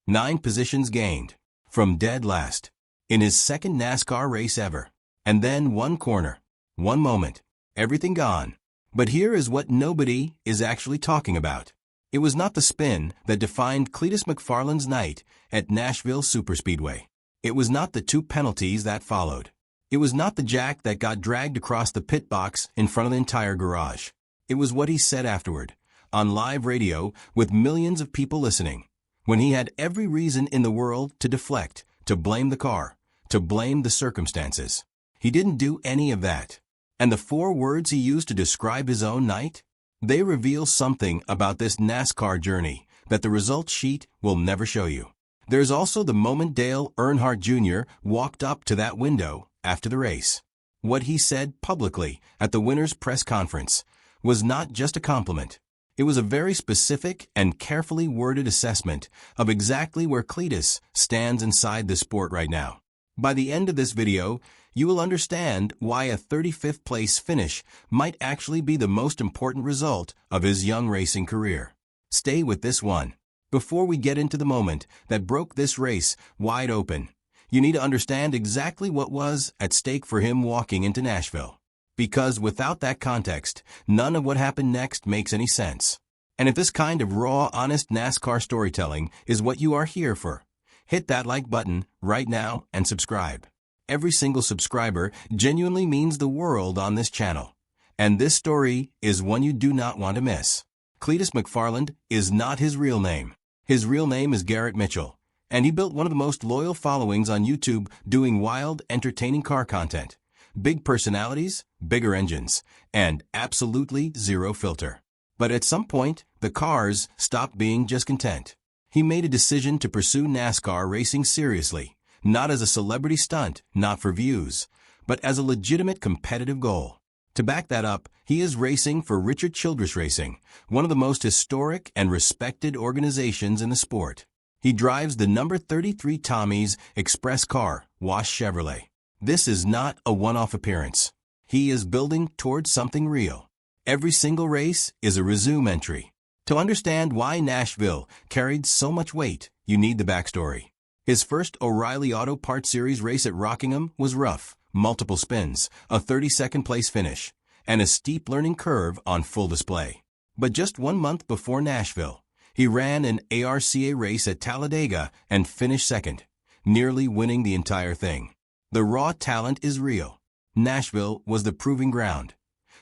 9 positions gained, from dead last, in his second NASCAR race ever. And then one corner, one moment, everything gone. But here is what nobody is actually talking about. It was not the spin that defined Cleetus McFarland's night at Nashville Superspeedway. It was not the 2 penalties that followed. It was not the jack that got dragged across the pit box in front of the entire garage. It was what he said afterward, on live radio with millions of people listening, when he had every reason in the world to deflect, to blame the car, to blame the circumstances. He didn't do any of that. And the 4 words he used to describe his own night? They reveal something about this NASCAR journey that the results sheet will never show you. There's also the moment Dale Earnhardt Jr. walked up to that window after the race. What he said publicly at the winner's press conference was not just a compliment. It was a very specific and carefully worded assessment of exactly where Cleetus stands inside this sport right now. By the end of this video, you will understand why a 35th place finish might actually be the most important result of his young racing career. Stay with this one. Before we get into the moment that broke this race wide open, you need to understand exactly what was at stake for him walking into Nashville. Because without that context, none of what happened next makes any sense. And if this kind of raw, honest NASCAR storytelling is what you are here for, hit that like button right now and subscribe. Every single subscriber genuinely means the world on this channel. And this story is one you do not want to miss. Cleetus McFarland is not his real name. His real name is Garrett Mitchell, and he built one of the most loyal followings on YouTube doing wild, entertaining car content. Big personalities, bigger engines, and absolutely zero filter. But at some point, the cars stopped being just content. He made a decision to pursue NASCAR racing seriously, not as a celebrity stunt, not for views, but as a legitimate competitive goal. To back that up, he is racing for Childress Racing, one of the most historic and respected organizations in the sport. He drives the number 33 Tommy's Express car, Wash Chevrolet. This is not a one-off appearance. He is building towards something real. Every single race is a resume entry. To understand why Nashville carried so much weight, you need the backstory. His first O'Reilly Auto Parts Series race at Rockingham was rough, multiple spins, a 32nd place finish, and a steep learning curve on full display. But just 1 month before Nashville, he ran an ARCA race at Talladega and finished second, nearly winning the entire thing. The raw talent is real. Nashville was the proving ground.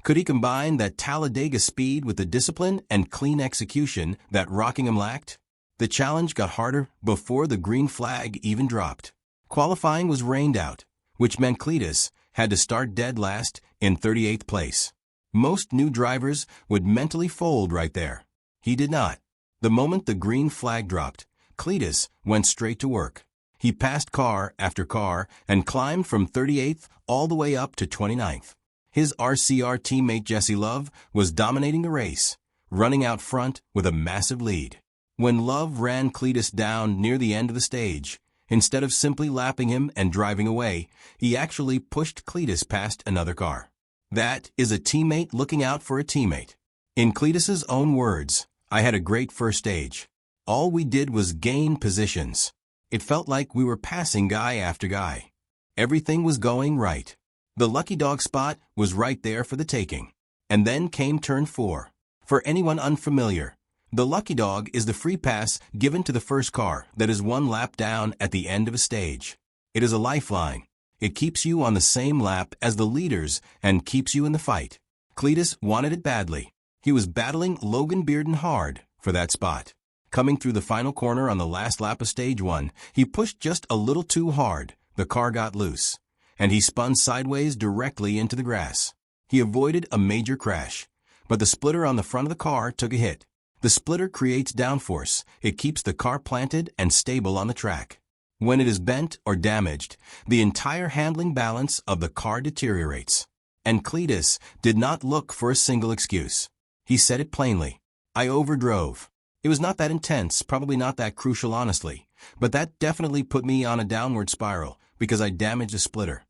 Could he combine that Talladega speed with the discipline and clean execution that Rockingham lacked? The challenge got harder before the green flag even dropped. Qualifying was rained out, which meant Cleetus had to start dead last in 38th place. Most new drivers would mentally fold right there. He did not. The moment the green flag dropped, Cleetus went straight to work. He passed car after car and climbed from 38th all the way up to 29th. His RCR teammate Jesse Love was dominating the race, running out front with a massive lead. When Love ran Cleetus down near the end of the stage, instead of simply lapping him and driving away, he actually pushed Cleetus past another car. That is a teammate looking out for a teammate. In Cleetus's own words, "I had a great first stage. All we did was gain positions. It felt like we were passing guy after guy. Everything was going right. The lucky dog spot was right there for the taking." And then came turn 4. For anyone unfamiliar, the lucky dog is the free pass given to the first car that is 1 lap down at the end of a stage. It is a lifeline. It keeps you on the same lap as the leaders and keeps you in the fight. Cleetus wanted it badly. He was battling Logan Bearden hard for that spot. Coming through the final corner on the last lap of stage 1, he pushed just a little too hard. The car got loose, and he spun sideways directly into the grass. He avoided a major crash, but the splitter on the front of the car took a hit. The splitter creates downforce. It keeps the car planted and stable on the track. When it is bent or damaged, the entire handling balance of the car deteriorates. And Cleetus did not look for a single excuse. He said it plainly. "I overdrove. It was not that intense, probably not that crucial honestly, but that definitely put me on a downward spiral because I damaged a splitter."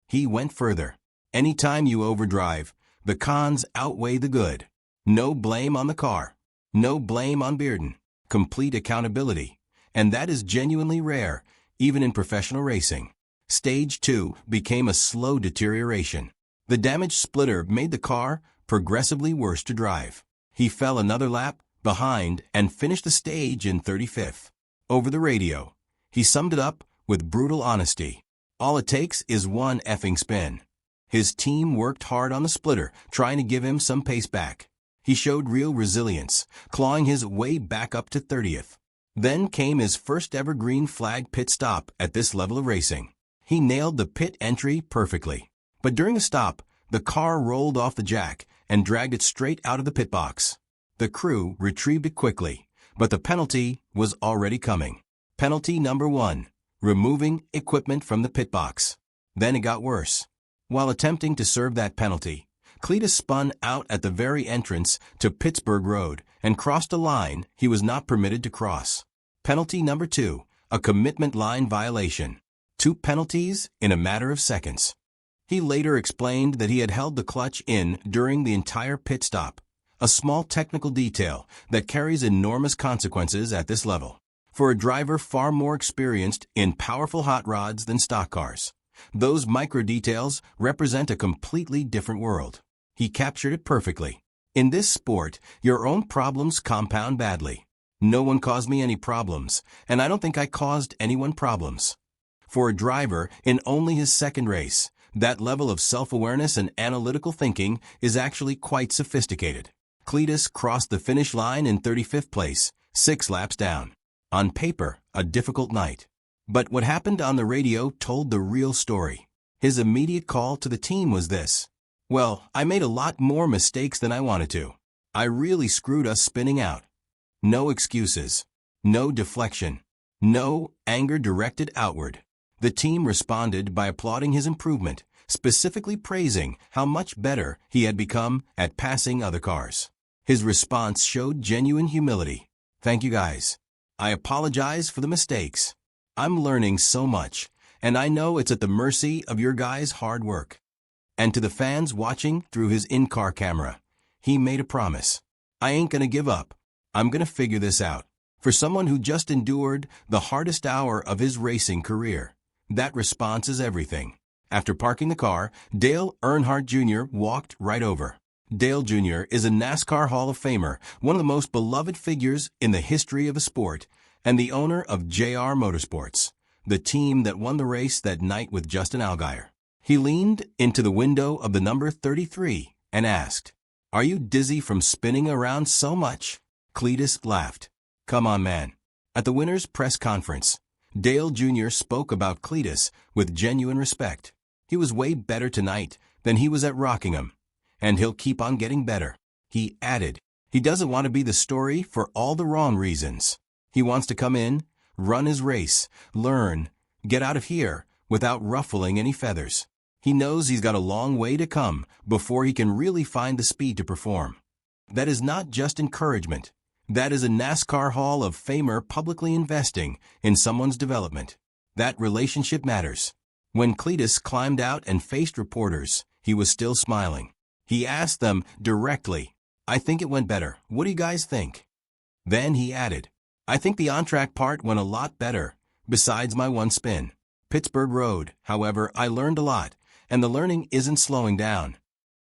He went further. Anytime you overdrive, the cons outweigh the good. No blame on the car. No blame on Bearden. Complete accountability. and that is genuinely rare, even in professional racing. Stage 2 became a slow deterioration. The damaged splitter made the car progressively worse to drive. He fell another lap behind and finished the stage in 35th. Over the radio, he summed it up with brutal honesty. All it takes is one effing spin. His team worked hard on the splitter, trying to give him some pace back. He showed real resilience, clawing his way back up to 30th. Then came his first ever green flag pit stop at this level of racing. He nailed the pit entry perfectly. But during the stop, the car rolled off the jack and dragged it straight out of the pit box. The crew retrieved it quickly, but the penalty was already coming. Penalty number 1, removing equipment from the pit box. Then it got worse. While attempting to serve that penalty, Cleetus spun out at the very entrance to Pittsburgh Road and crossed a line he was not permitted to cross. Penalty number 2, a commitment line violation. 2 penalties in a matter of seconds. He later explained that he had held the clutch in during the entire pit stop, a small technical detail that carries enormous consequences at this level. For a driver far more experienced in powerful hot rods than stock cars, those micro details represent a completely different world. He captured it perfectly. In this sport, your own problems compound badly. No one caused me any problems, and I don't think I caused anyone problems. For a driver in only his second race, that level of self-awareness and analytical thinking is actually quite sophisticated. Cleetus crossed the finish line in 35th place, 6 laps down. On paper, a difficult night. But what happened on the radio told the real story. His immediate call to the team was this: "Well, I made a lot more mistakes than I wanted to. I really screwed us spinning out." No excuses. No deflection. No anger directed outward. The team responded by applauding his improvement, specifically praising how much better he had become at passing other cars. His response showed genuine humility. "Thank you guys. I apologize for the mistakes. I'm learning so much, and I know it's at the mercy of your guys' hard work." And to the fans watching through his in-car camera, he made a promise. "I ain't gonna give up. I'm gonna figure this out." For someone who just endured the hardest hour of his racing career, that response is everything. After parking the car, Dale Earnhardt Jr. walked right over. Dale Jr. is a NASCAR Hall of Famer, one of the most beloved figures in the history of the sport, and the owner of JR Motorsports, the team that won the race that night with Justin Allgaier. He leaned into the window of the number 33 and asked, "Are you dizzy from spinning around so much?" Cleetus laughed. "Come on, man." At the winner's press conference, Dale Jr. spoke about Cleetus with genuine respect. "He was way better tonight than he was at Rockingham, and he'll keep on getting better." He added, "He doesn't want to be the story for all the wrong reasons. He wants to come in, run his race, learn, get out of here without ruffling any feathers. He knows he's got a long way to come before he can really find the speed to perform." That is not just encouragement. That is a NASCAR Hall of Famer publicly investing in someone's development. That relationship matters. When Cleetus climbed out and faced reporters, he was still smiling. He asked them directly, "I think it went better. What do you guys think?" Then he added, "I think the on-track part went a lot better, besides my one spin. Pittsburgh Road, however, I learned a lot, and the learning isn't slowing down."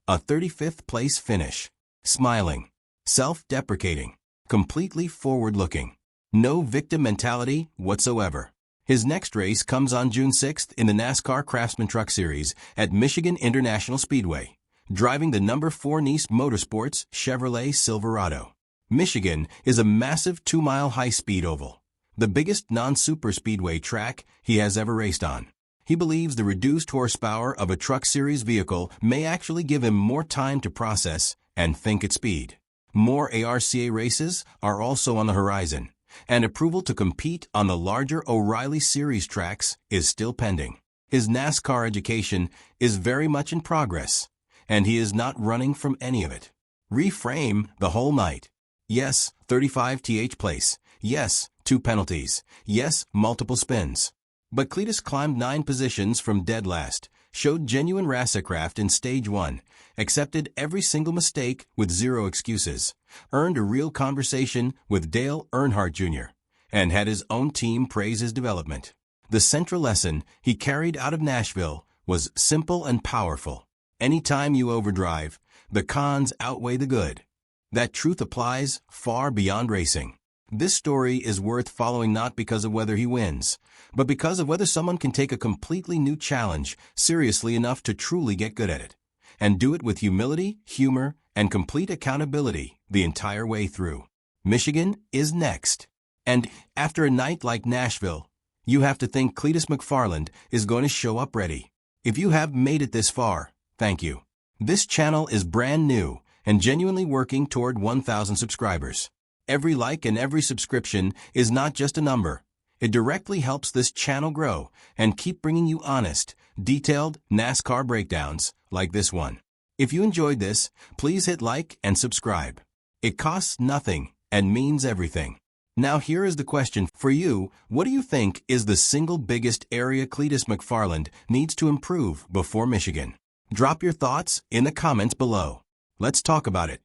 A 35th place finish. Smiling. Self-deprecating. Completely forward-looking. No victim mentality whatsoever. His next race comes on June 6th in the NASCAR Craftsman Truck Series at Michigan International Speedway, driving the number 4 Nice Motorsports Chevrolet Silverado. Michigan is a massive 2-mile high-speed oval, the biggest non-superspeedway track he has ever raced on. He believes the reduced horsepower of a Truck Series vehicle may actually give him more time to process and think at speed. More ARCA races are also on the horizon, and approval to compete on the larger O'Reilly Series tracks is still pending. His NASCAR education is very much in progress, and he is not running from any of it. Reframe the whole night. Yes, 35th place. Yes, 2 penalties. Yes, multiple spins. But Cleetus climbed 9 positions from dead last, showed genuine racercraft in Stage 1, accepted every single mistake with 0 excuses, earned a real conversation with Dale Earnhardt Jr., and had his own team praise his development. The central lesson he carried out of Nashville was simple and powerful. Anytime you overdrive, the cons outweigh the good. That truth applies far beyond racing. This story is worth following not because of whether he wins, but because of whether someone can take a completely new challenge seriously enough to truly get good at it, and do it with humility, humor, and complete accountability the entire way through. Michigan is next. And after a night like Nashville, you have to think Cleetus McFarland is going to show up ready. If you have made it this far, thank you. This channel is brand new and genuinely working toward 1,000 subscribers. Every like and every subscription is not just a number. It directly helps this channel grow and keep bringing you honest, detailed NASCAR breakdowns like this one. If you enjoyed this, please hit like and subscribe. It costs nothing and means everything. Now here is the question for you. What do you think is the single biggest area Cleetus McFarland needs to improve before Michigan? Drop your thoughts in the comments below. Let's talk about it.